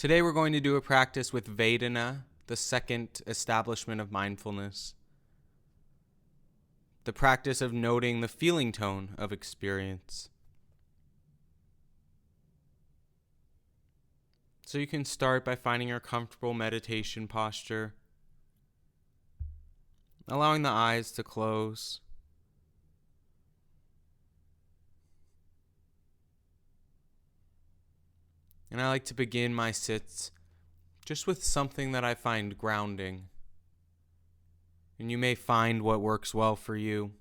Today we're going to do a practice with Vedana, the second establishment of mindfulness. The practice of noting the feeling tone of experience. So you can start by finding your comfortable meditation posture, allowing the eyes to close. And I like to begin my sits just with something that I find grounding. And you may find what works well for you.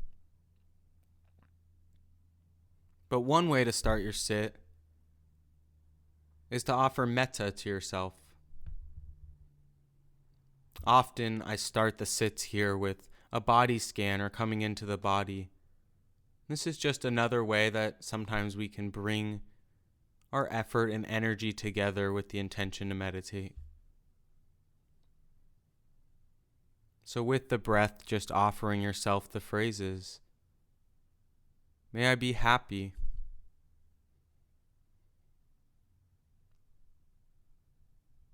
But one way to start your sit is to offer metta to yourself. Often I start the sits here with a body scan or coming into the body. This is just another way that sometimes we can bring our effort and energy together with the intention to meditate. So with the breath, just offering yourself the phrases, may I be happy.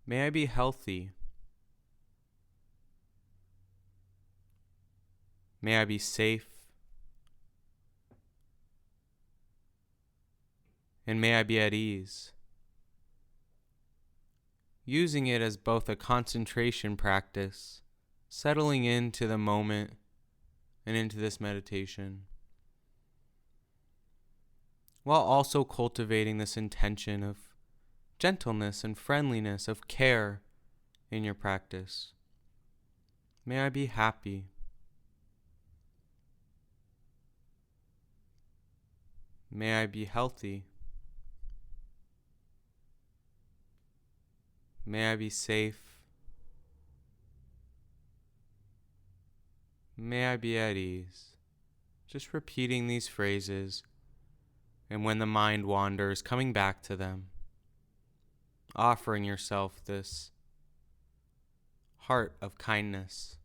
May I be healthy. May I be safe. And may I be at ease. Using it as both a concentration practice, settling into the moment and into this meditation, while also cultivating this intention of gentleness and friendliness, of care in your practice. May I be happy. May I be healthy. May I be safe. May I be at ease. Just repeating these phrases, and when the mind wanders, coming back to them, offering yourself this heart of kindness.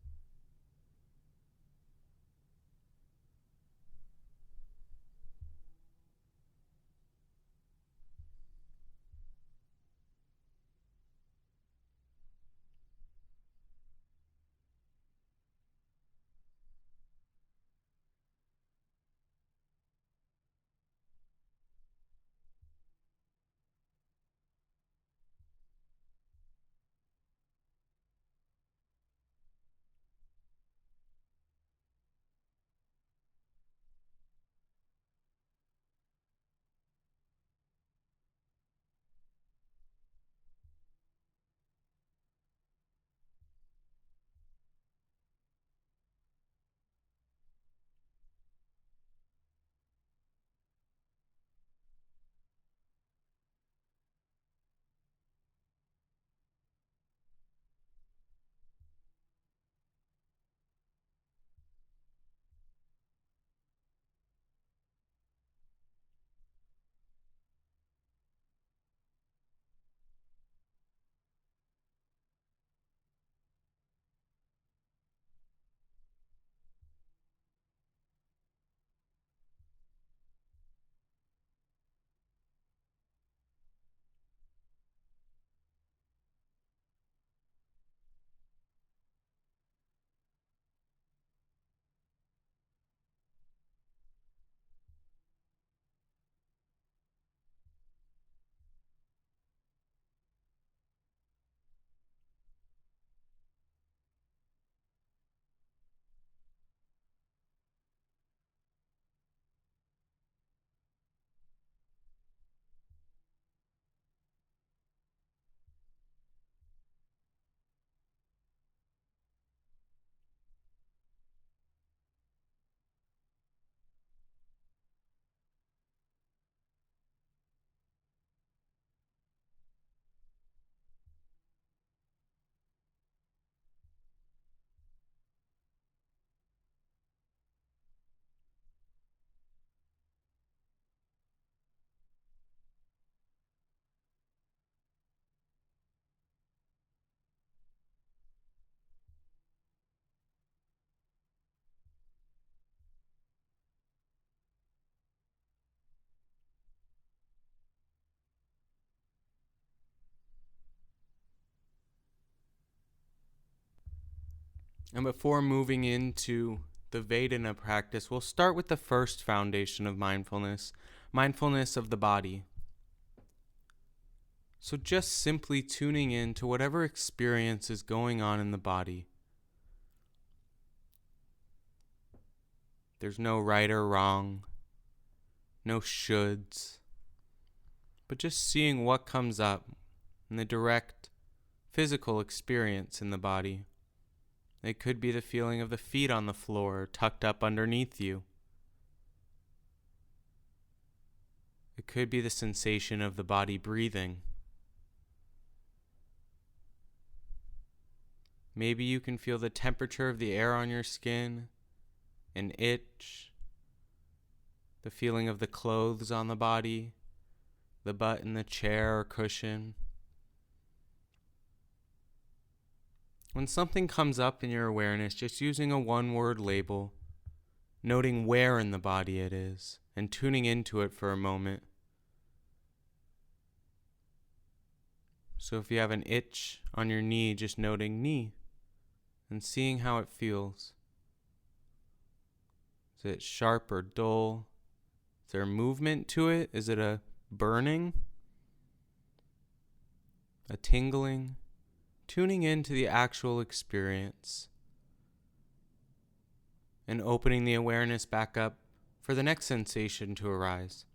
And before moving into the Vedana practice, we'll start with the first foundation of mindfulness, mindfulness of the body. So just simply tuning in to whatever experience is going on in the body. There's no right or wrong, no shoulds, but just seeing what comes up in the direct physical experience in the body. It could be the feeling of the feet on the floor tucked up underneath you. It could be the sensation of the body breathing. Maybe you can feel the temperature of the air on your skin, an itch, the feeling of the clothes on the body, the butt in the chair or cushion. When something comes up in your awareness, just using a one-word label, noting where in the body it is, and tuning into it for a moment. So if you have an itch on your knee, just noting knee and seeing how it feels. Is it sharp or dull? Is there movement to it? Is it a burning? A tingling? Tuning into the actual experience and opening the awareness back up for the next sensation to arise.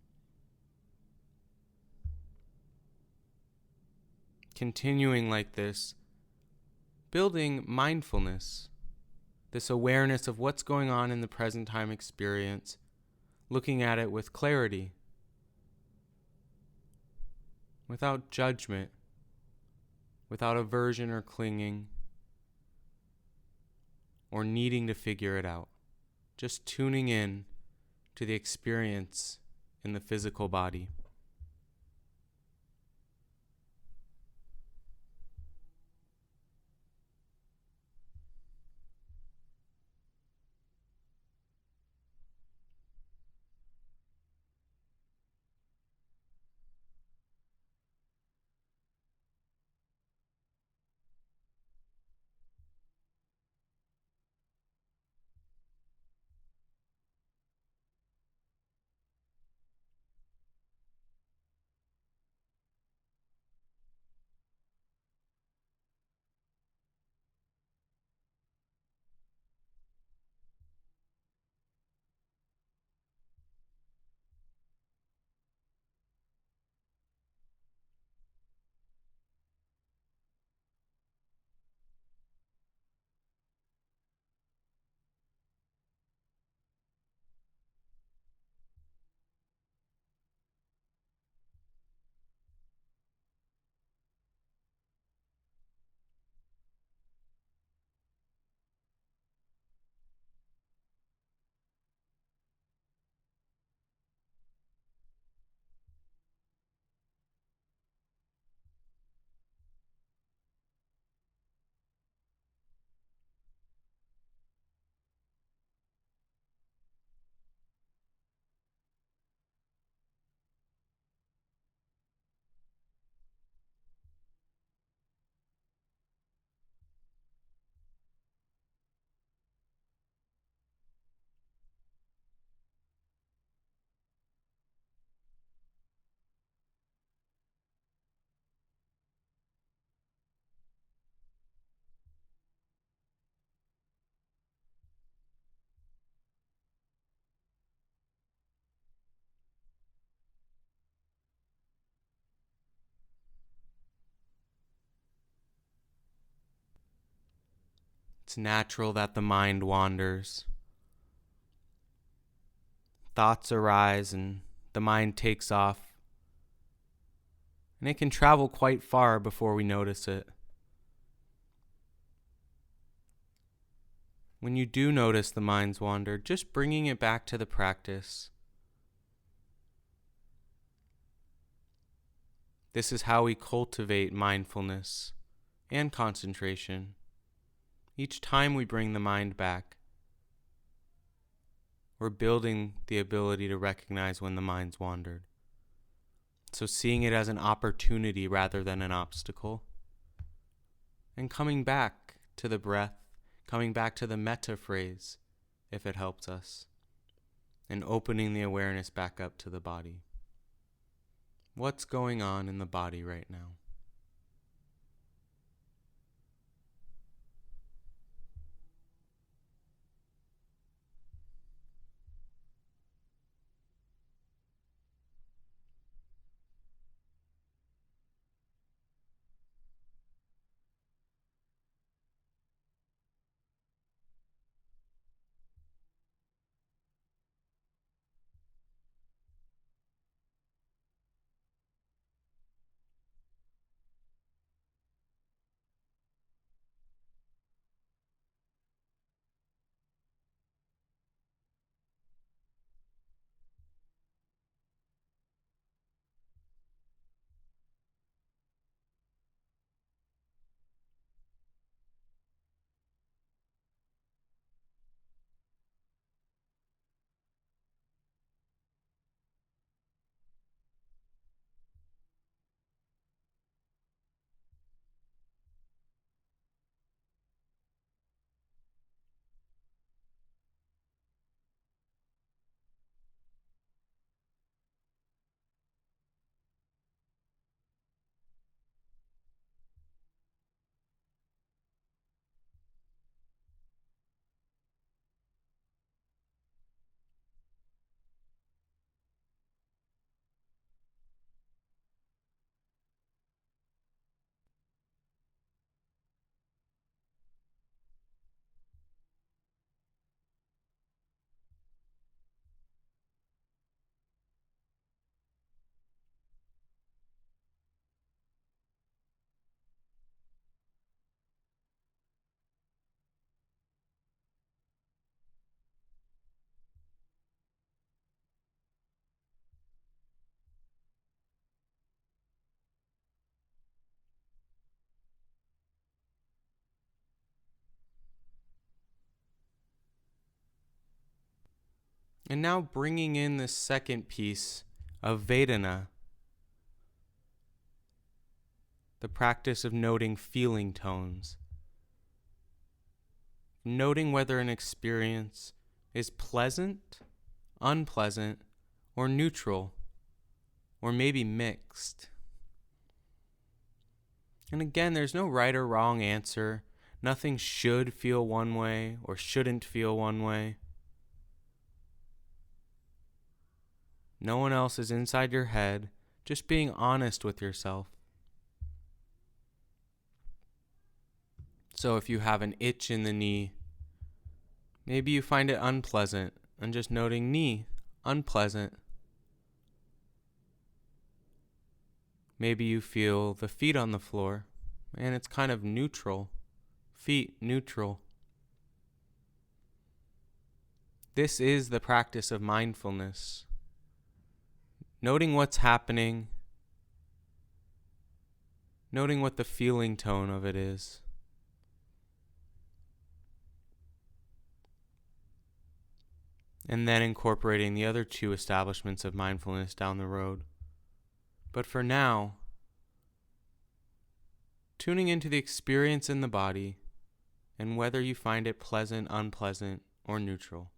Continuing like this, building mindfulness, this awareness of what's going on in the present time experience, looking at it with clarity, without judgment, without aversion or clinging, or needing to figure it out. Just tuning in to the experience in the physical body. It's natural that the mind wanders. Thoughts arise and the mind takes off. And it can travel quite far before we notice it. When you do notice the mind's wander, just bringing it back to the practice. This is how we cultivate mindfulness and concentration. Each time we bring the mind back, we're building the ability to recognize when the mind's wandered. So seeing it as an opportunity rather than an obstacle. And coming back to the breath, coming back to the metta phrase if it helps us, and opening the awareness back up to the body. What's going on in the body right now? And now bringing in the second piece of Vedana, the practice of noting feeling tones. Noting whether an experience is pleasant, unpleasant, or neutral, or maybe mixed. And again, there's no right or wrong answer. Nothing should feel one way or shouldn't feel one way. No one else is inside your head, just being honest with yourself. So if you have an itch in the knee, maybe you find it unpleasant, and just noting knee, unpleasant. Maybe you feel the feet on the floor, and it's kind of neutral. Feet, neutral. This is the practice of mindfulness. Noting what's happening, noting what the feeling tone of it is. And then incorporating the other two establishments of mindfulness down the road. But for now, tuning into the experience in the body and whether you find it pleasant, unpleasant, or neutral.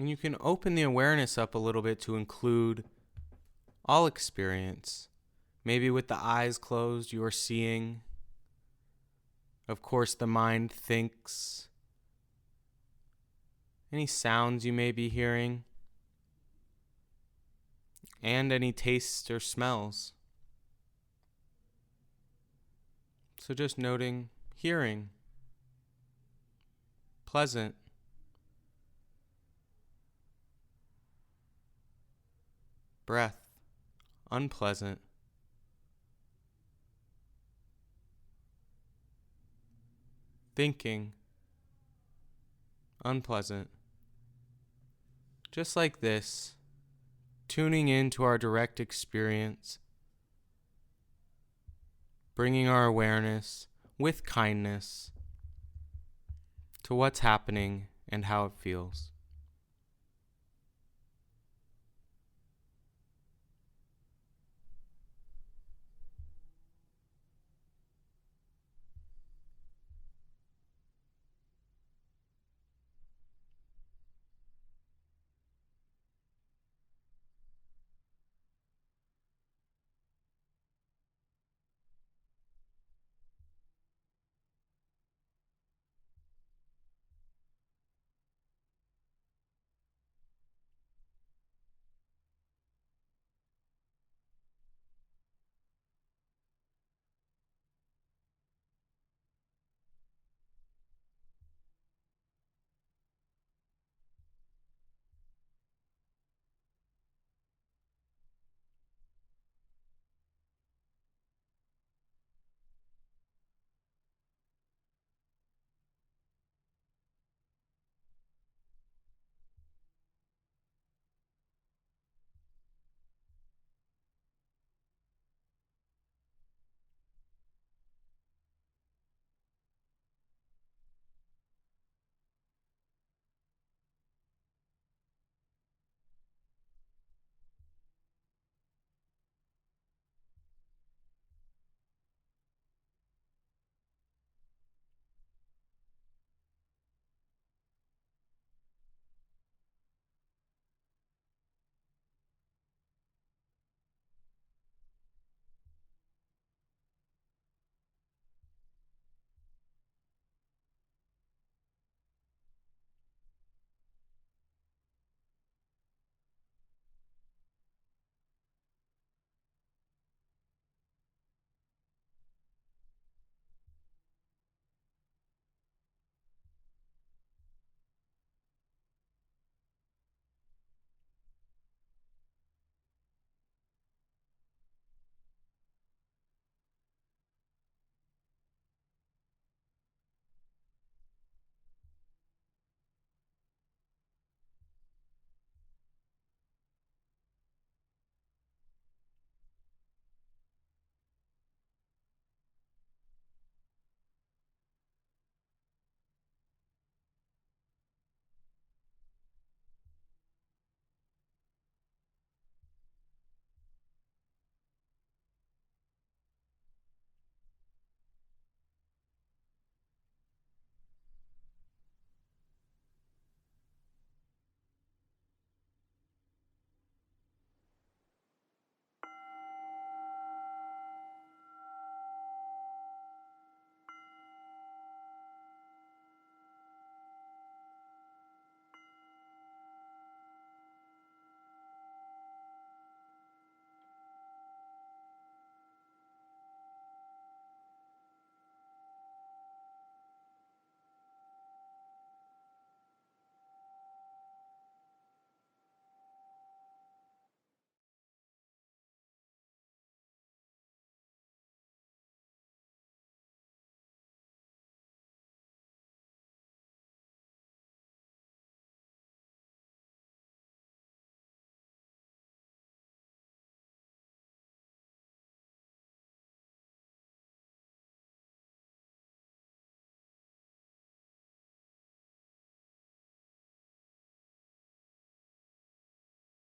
And you can open the awareness up a little bit to include all experience. Maybe with the eyes closed, you are seeing. Of course, the mind thinks. Any sounds you may be hearing, and any tastes or smells. So just noting hearing, pleasant, breath, unpleasant, thinking, unpleasant. Just like this, tuning into our direct experience, bringing our awareness with kindness to what's happening and how it feels.